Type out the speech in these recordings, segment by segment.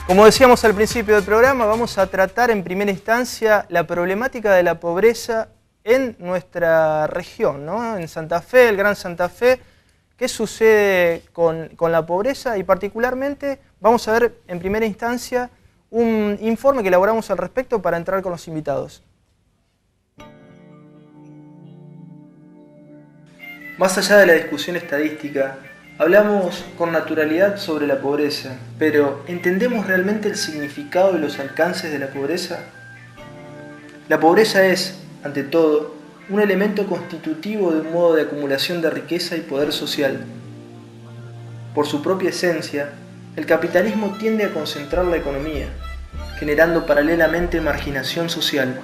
Como decíamos al principio del programa, vamos a tratar en primera instancia la problemática de la pobreza en nuestra región, ¿no? En Santa Fe, el Gran Santa Fe, qué sucede con la pobreza y particularmente vamos a ver en primera instancia un informe que elaboramos al respecto para entrar con los invitados. Más allá de la discusión estadística, hablamos con naturalidad sobre la pobreza, pero ¿entendemos realmente el significado y los alcances de la pobreza? La pobreza es, ante todo, un elemento constitutivo de un modo de acumulación de riqueza y poder social. Por su propia esencia, el capitalismo tiende a concentrar la economía, generando paralelamente marginación social.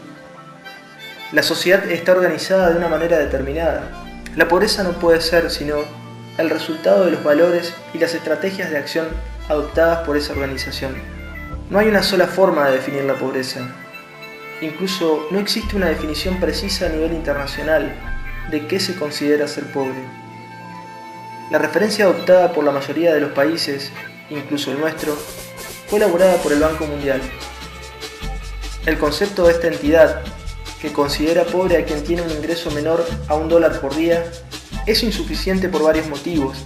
La sociedad está organizada de una manera determinada. La pobreza no puede ser sino el resultado de los valores y las estrategias de acción adoptadas por esa organización. No hay una sola forma de definir la pobreza. Incluso no existe una definición precisa a nivel internacional de qué se considera ser pobre. La referencia adoptada por la mayoría de los países, incluso el nuestro, fue elaborada por el Banco Mundial. El concepto de esta entidad, que considera pobre a quien tiene un ingreso menor a $1 por día, es insuficiente por varios motivos,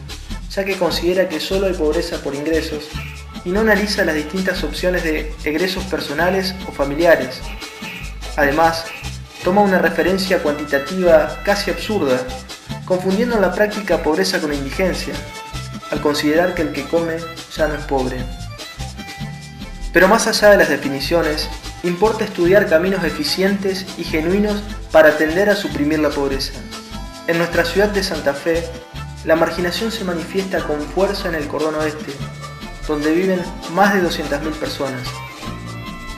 ya que considera que solo hay pobreza por ingresos y no analiza las distintas opciones de egresos personales o familiares. Además, toma una referencia cuantitativa casi absurda, confundiendo en la práctica pobreza con indigencia, al considerar que el que come ya no es pobre. Pero más allá de las definiciones, importa estudiar caminos eficientes y genuinos para tender a suprimir la pobreza. En nuestra ciudad de Santa Fe, la marginación se manifiesta con fuerza en el cordón oeste, donde viven más de 200.000 personas.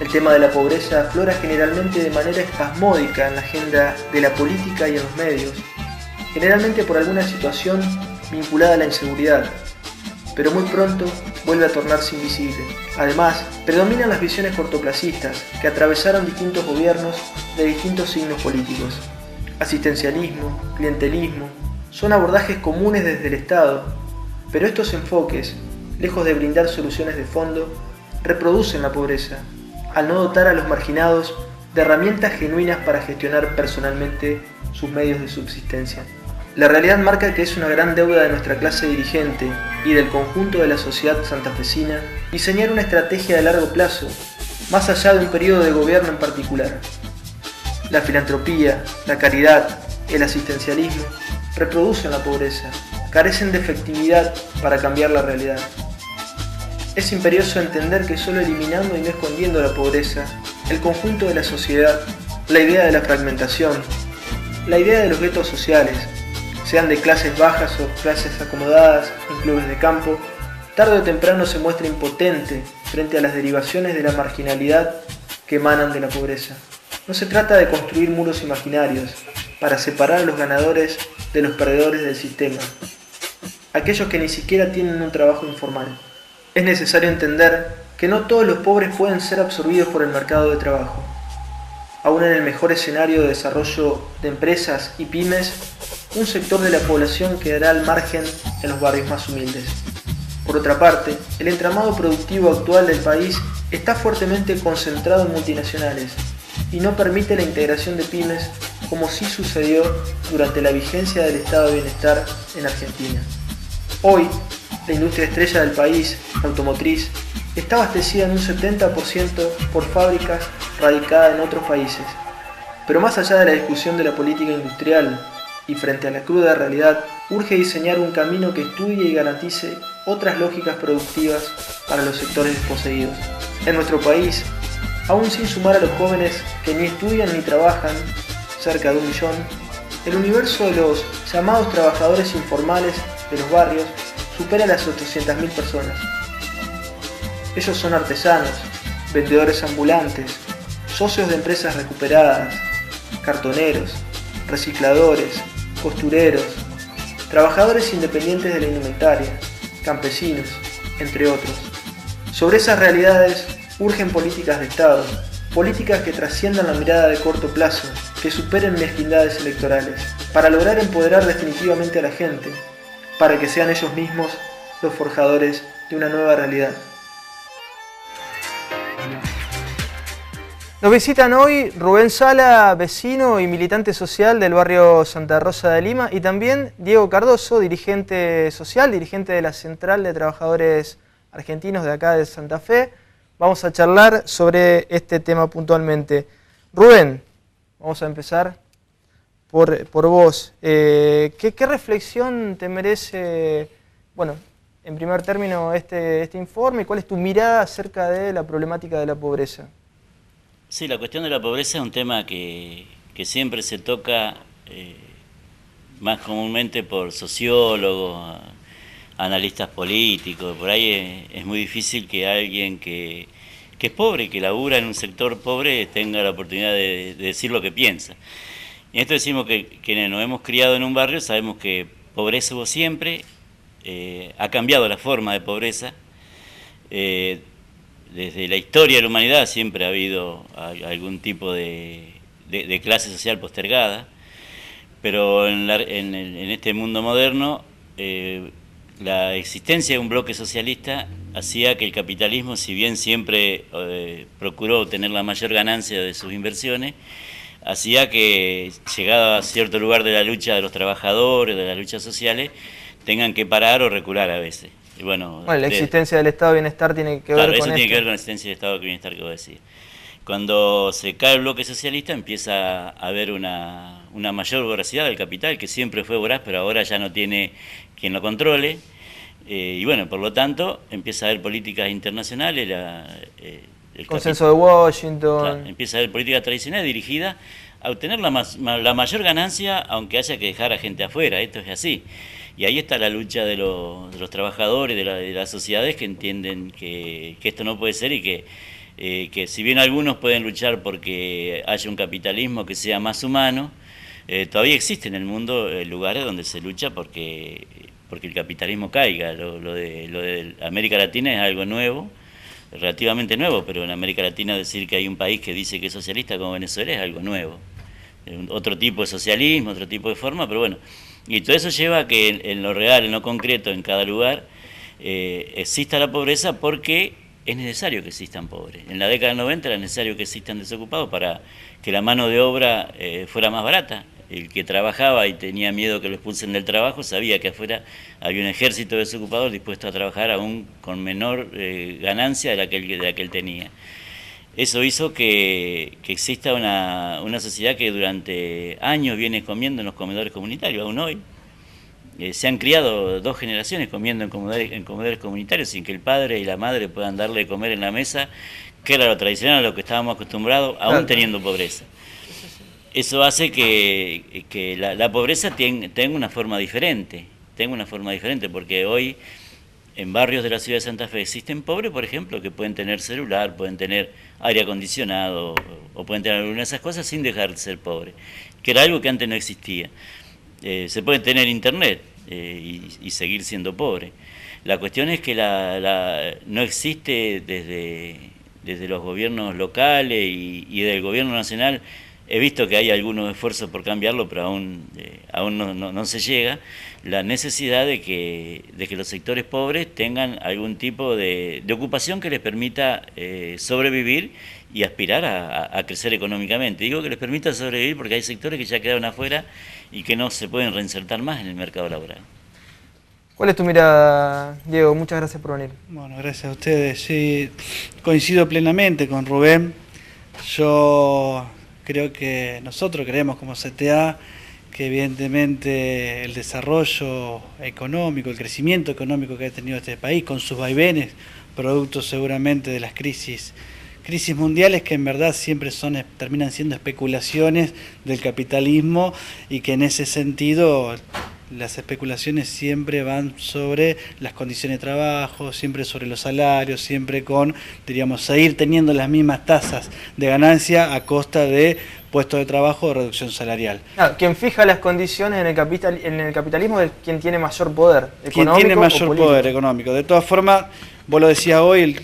El tema de la pobreza aflora generalmente de manera espasmódica en la agenda de la política y en los medios, generalmente por alguna situación vinculada a la inseguridad, pero muy pronto vuelve a tornarse invisible. Además, predominan las visiones cortoplacistas que atravesaron distintos gobiernos de distintos signos políticos. Asistencialismo, clientelismo, son abordajes comunes desde el Estado, pero estos enfoques, lejos de brindar soluciones de fondo, reproducen la pobreza, al no dotar a los marginados de herramientas genuinas para gestionar personalmente sus medios de subsistencia. La realidad marca que es una gran deuda de nuestra clase dirigente y del conjunto de la sociedad santafesina diseñar una estrategia de largo plazo, más allá de un periodo de gobierno en particular. La filantropía, la caridad, el asistencialismo reproducen la pobreza, carecen de efectividad para cambiar la realidad. Es imperioso entender que solo eliminando y no escondiendo la pobreza, el conjunto de la sociedad, la idea de la fragmentación, la idea de los guetos sociales, sean de clases bajas o clases acomodadas en clubes de campo, tarde o temprano se muestra impotente frente a las derivaciones de la marginalidad que emanan de la pobreza. No se trata de construir muros imaginarios para separar a los ganadores de los perdedores del sistema, aquellos que ni siquiera tienen un trabajo informal. Es necesario entender que no todos los pobres pueden ser absorbidos por el mercado de trabajo. Aún en el mejor escenario de desarrollo de empresas y pymes, un sector de la población quedará al margen en los barrios más humildes. Por otra parte, el entramado productivo actual del país está fuertemente concentrado en multinacionales y no permite la integración de pymes como sí sucedió durante la vigencia del estado de bienestar en Argentina. Hoy, la industria estrella del país, automotriz, está abastecida en un 70% por fábricas radicadas en otros países. Pero más allá de la discusión de la política industrial y frente a la cruda realidad, urge diseñar un camino que estudie y garantice otras lógicas productivas para los sectores desposeídos. En nuestro país, aún sin sumar a los jóvenes que ni estudian ni trabajan, cerca de 1 millón, el universo de los llamados trabajadores informales de los barrios supera las 800.000 personas. Ellos son artesanos, vendedores ambulantes, socios de empresas recuperadas, cartoneros, recicladores, costureros, trabajadores independientes de la indumentaria, campesinos, entre otros. Sobre esas realidades urgen políticas de Estado, políticas que trasciendan la mirada de corto plazo, que superen mezquindades electorales, para lograr empoderar definitivamente a la gente, para que sean ellos mismos los forjadores de una nueva realidad. Nos visitan hoy Rubén Sala, vecino y militante social del barrio Santa Rosa de Lima, y también Diego Cardoso, dirigente social, dirigente de la Central de Trabajadores Argentinos de acá de Santa Fe. Vamos a charlar sobre este tema puntualmente. Rubén, vamos a empezar por vos. ¿Qué reflexión te merece, bueno, en primer término, este informe? ¿Cuál es tu mirada acerca de la problemática de la pobreza? Sí, la cuestión de la pobreza es un tema que siempre se toca más comúnmente por sociólogos, analistas políticos. Por ahí es muy difícil que alguien que es pobre, que labura en un sector pobre, tenga la oportunidad de decir lo que piensa. Y en esto decimos que quienes nos hemos criado en un barrio sabemos que pobreza hubo siempre, ha cambiado la forma de pobreza. Desde la historia de la humanidad siempre ha habido algún tipo de clase social postergada, pero en este mundo moderno la existencia de un bloque socialista hacía que el capitalismo, si bien siempre procuró obtener la mayor ganancia de sus inversiones, hacía que, llegado a cierto lugar de la lucha de los trabajadores, de las luchas sociales, tengan que parar o recular a veces. Y bueno, la existencia del Estado de Bienestar tiene que ver con esto. Eso tiene que ver con la existencia del Estado de Bienestar que vos decís. Cuando se cae el bloque socialista empieza a haber una mayor voracidad del capital, que siempre fue voraz, pero ahora ya no tiene quien lo controle. Y bueno, por lo tanto, empieza a haber políticas internacionales, el consenso de Washington. Claro, empieza a haber política tradicional dirigida a obtener la mayor ganancia, aunque haya que dejar a gente afuera. Esto es así. Y ahí está la lucha de los trabajadores, de las sociedades que entienden que esto no puede ser y que si bien algunos pueden luchar porque haya un capitalismo que sea más humano, todavía existen en el mundo lugares donde se lucha porque el capitalismo caiga. Lo de América Latina es algo nuevo, relativamente nuevo, pero en América Latina decir que hay un país que dice que es socialista como Venezuela es algo nuevo. Otro tipo de socialismo, otro tipo de forma, pero bueno. Y todo eso lleva a que en lo real, en lo concreto, en cada lugar, exista la pobreza porque es necesario que existan pobres. En la década del 90 era necesario que existan desocupados para que la mano de obra fuera más barata. El que trabajaba y tenía miedo que lo expulsen del trabajo sabía que afuera había un ejército de desocupados dispuesto a trabajar aún con menor ganancia de la que él tenía. Eso hizo que exista una sociedad que durante años viene comiendo en los comedores comunitarios, aún hoy. Se han criado 2 generaciones comiendo en comedores comunitarios sin que el padre y la madre puedan darle de comer en la mesa, que era lo tradicional, a lo que estábamos acostumbrados, aún teniendo pobreza. Eso hace que la pobreza tenga una forma diferente, porque hoy en barrios de la ciudad de Santa Fe existen pobres, por ejemplo, que pueden tener celular, pueden tener aire acondicionado o pueden tener alguna de esas cosas sin dejar de ser pobres, que era algo que antes no existía. Se puede tener internet y seguir siendo pobre. La cuestión es que no existe desde los gobiernos locales y del gobierno nacional. He visto que hay algunos esfuerzos por cambiarlo, pero aún no se llega. La necesidad de que los sectores pobres tengan algún tipo de ocupación que les permita sobrevivir y aspirar a crecer económicamente. Digo que les permita sobrevivir porque hay sectores que ya quedaron afuera y que no se pueden reinsertar más en el mercado laboral. ¿Cuál es tu mirada, Diego? Muchas gracias por venir. Bueno, gracias a ustedes. Sí, coincido plenamente con Rubén. Yo creo que nosotros creemos como CTA que evidentemente el desarrollo económico, el crecimiento económico que ha tenido este país, con sus vaivenes, producto seguramente de las crisis mundiales que en verdad siempre terminan siendo especulaciones del capitalismo y que en ese sentido las especulaciones siempre van sobre las condiciones de trabajo, siempre sobre los salarios, siempre con, diríamos, seguir teniendo las mismas tasas de ganancia a costa de puestos de trabajo o reducción salarial. Claro, quien fija las condiciones en el capitalismo es quien tiene mayor poder económico. Quien tiene mayor poder económico. De todas formas, vos lo decías hoy,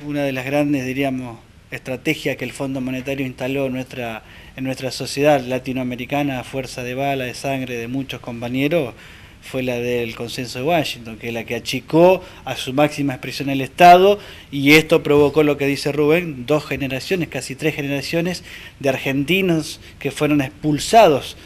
una de las grandes, diríamos, estrategias que el Fondo Monetario instaló en nuestra sociedad latinoamericana a fuerza de bala, de sangre de muchos compañeros, fue la del Consenso de Washington, que es la que achicó a su máxima expresión el Estado, y esto provocó lo que dice Rubén, 2 generaciones, casi 3 generaciones de argentinos que fueron expulsados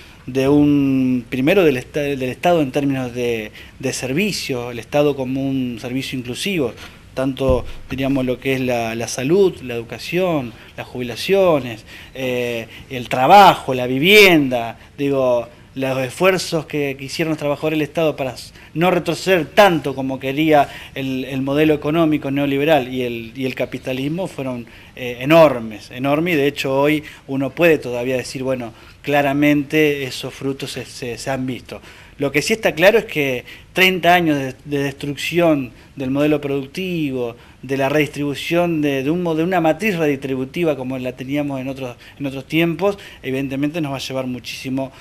primero del Estado en términos de servicio, el Estado como un servicio inclusivo, tanto diríamos lo que es la salud, la educación, las jubilaciones, el trabajo, la vivienda, digo, los esfuerzos que hicieron los trabajadores del Estado para no retroceder tanto como quería el modelo económico neoliberal y el capitalismo fueron enormes, y de hecho hoy uno puede todavía decir, bueno, claramente esos frutos se han visto. Lo que sí está claro es que 30 años de destrucción del modelo productivo, de la redistribución de una matriz redistributiva como la teníamos en otros tiempos, evidentemente nos va a llevar muchísimo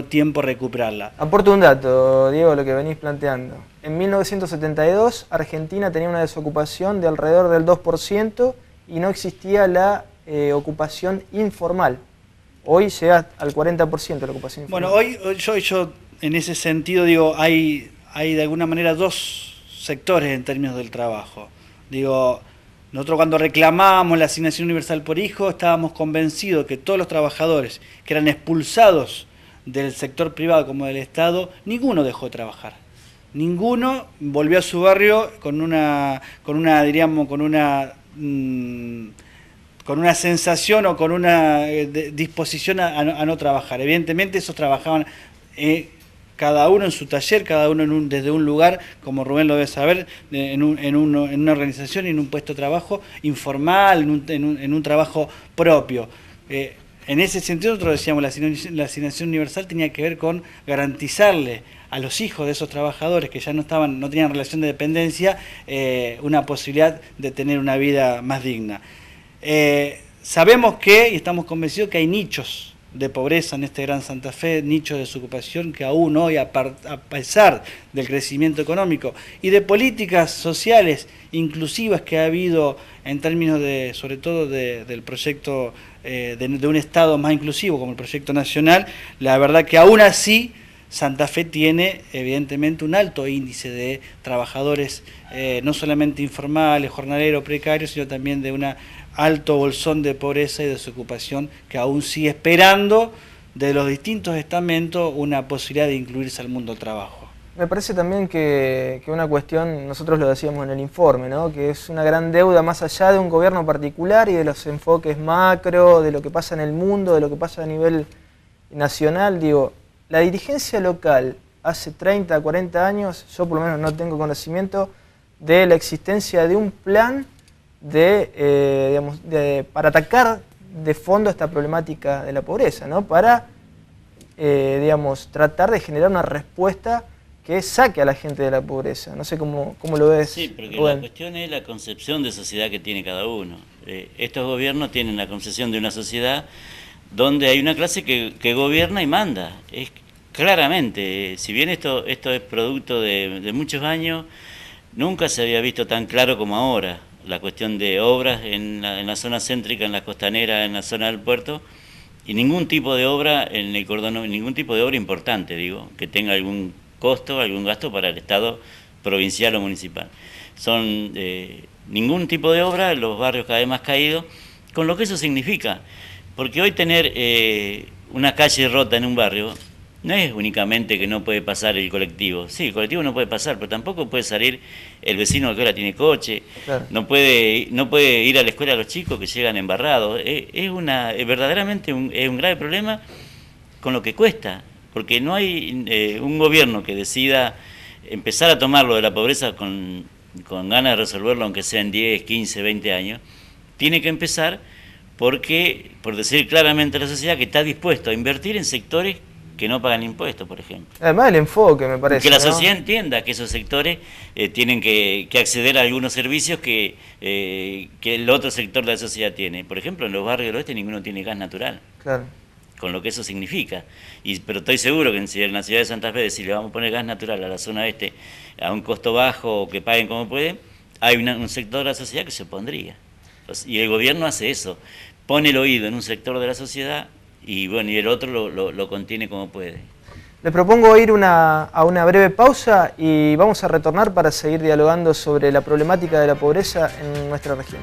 tiempo recuperarla. Aporto un dato, Diego, lo que venís planteando. En 1972 Argentina tenía una desocupación de alrededor del 2% y no existía la ocupación informal. Hoy llega al 40% la ocupación informal. Bueno, hoy yo en ese sentido digo, hay de alguna manera 2 sectores en términos del trabajo. Digo, nosotros cuando reclamábamos la asignación universal por hijo, estábamos convencidos que todos los trabajadores que eran expulsados del sector privado como del Estado, ninguno dejó de trabajar. Ninguno volvió a su barrio con una sensación o con una disposición a no trabajar. Evidentemente esos trabajaban cada uno en su taller, cada uno desde un lugar, como Rubén lo debe saber, en una organización, en un puesto de trabajo informal, en un trabajo propio. En ese sentido nosotros decíamos la asignación universal tenía que ver con garantizarle a los hijos de esos trabajadores que ya no tenían relación de dependencia, una posibilidad de tener una vida más digna. Sabemos y estamos convencidos que hay nichos de pobreza en este Gran Santa Fe, nichos de desocupación que aún hoy, a pesar del crecimiento económico y de políticas sociales inclusivas que ha habido en términos sobre todo del proyecto de un Estado más inclusivo como el proyecto nacional, la verdad que aún así Santa Fe tiene evidentemente un alto índice de trabajadores no solamente informales, jornaleros, precarios, sino también de un alto bolsón de pobreza y desocupación que aún sigue esperando de los distintos estamentos una posibilidad de incluirse al mundo del trabajo. Me parece también que una cuestión, nosotros lo decíamos en el informe, ¿no? Que es una gran deuda más allá de un gobierno particular y de los enfoques macro, de lo que pasa en el mundo, de lo que pasa a nivel nacional. Digo, la dirigencia local hace 30, 40 años, yo por lo menos no tengo conocimiento de la existencia de un plan para atacar de fondo esta problemática de la pobreza, ¿no? Para tratar de generar una respuesta que saque a la gente de la pobreza. No sé cómo lo ves. Sí, porque la cuestión es la concepción de sociedad que tiene cada uno. Estos gobiernos tienen la concepción de una sociedad donde hay una clase que gobierna y manda. Es claramente, si bien esto es producto de muchos años, nunca se había visto tan claro como ahora. La cuestión de obras en la zona céntrica, en la costanera, en la zona del puerto, y ningún tipo de obra en el cordón, ningún tipo de obra importante, digo, que tenga algún costo, algún gasto para el Estado provincial o municipal. Son ningún tipo de obra, los barrios cada vez más caídos, con lo que eso significa. Porque hoy tener una calle rota en un barrio no es únicamente que no puede pasar el colectivo. Sí, el colectivo no puede pasar, pero tampoco puede salir el vecino que ahora tiene coche. Claro. No puede ir a la escuela a los chicos que llegan embarrados. Verdaderamente es un grave problema con lo que cuesta, porque no hay un gobierno que decida empezar a tomarlo de la pobreza con ganas de resolverlo, aunque sea en 10, 15, 20 años. Tiene que empezar por decir claramente a la sociedad que está dispuesto a invertir en sectores que no pagan impuestos, por ejemplo. Además el enfoque, me parece. Que la sociedad entienda que esos sectores tienen que acceder a algunos servicios que el otro sector de la sociedad tiene. Por ejemplo, en los barrios del oeste ninguno tiene gas natural. Claro. Con lo que eso significa. Pero estoy seguro que en la ciudad de Santa Fe, si le vamos a poner gas natural a la zona oeste a un costo bajo o que paguen como pueden, hay un sector de la sociedad que se opondría. Y el gobierno hace eso. Pone el oído en un sector de la sociedad y el otro lo contiene como puede. Les propongo ir a una breve pausa y vamos a retornar para seguir dialogando sobre la problemática de la pobreza en nuestra región.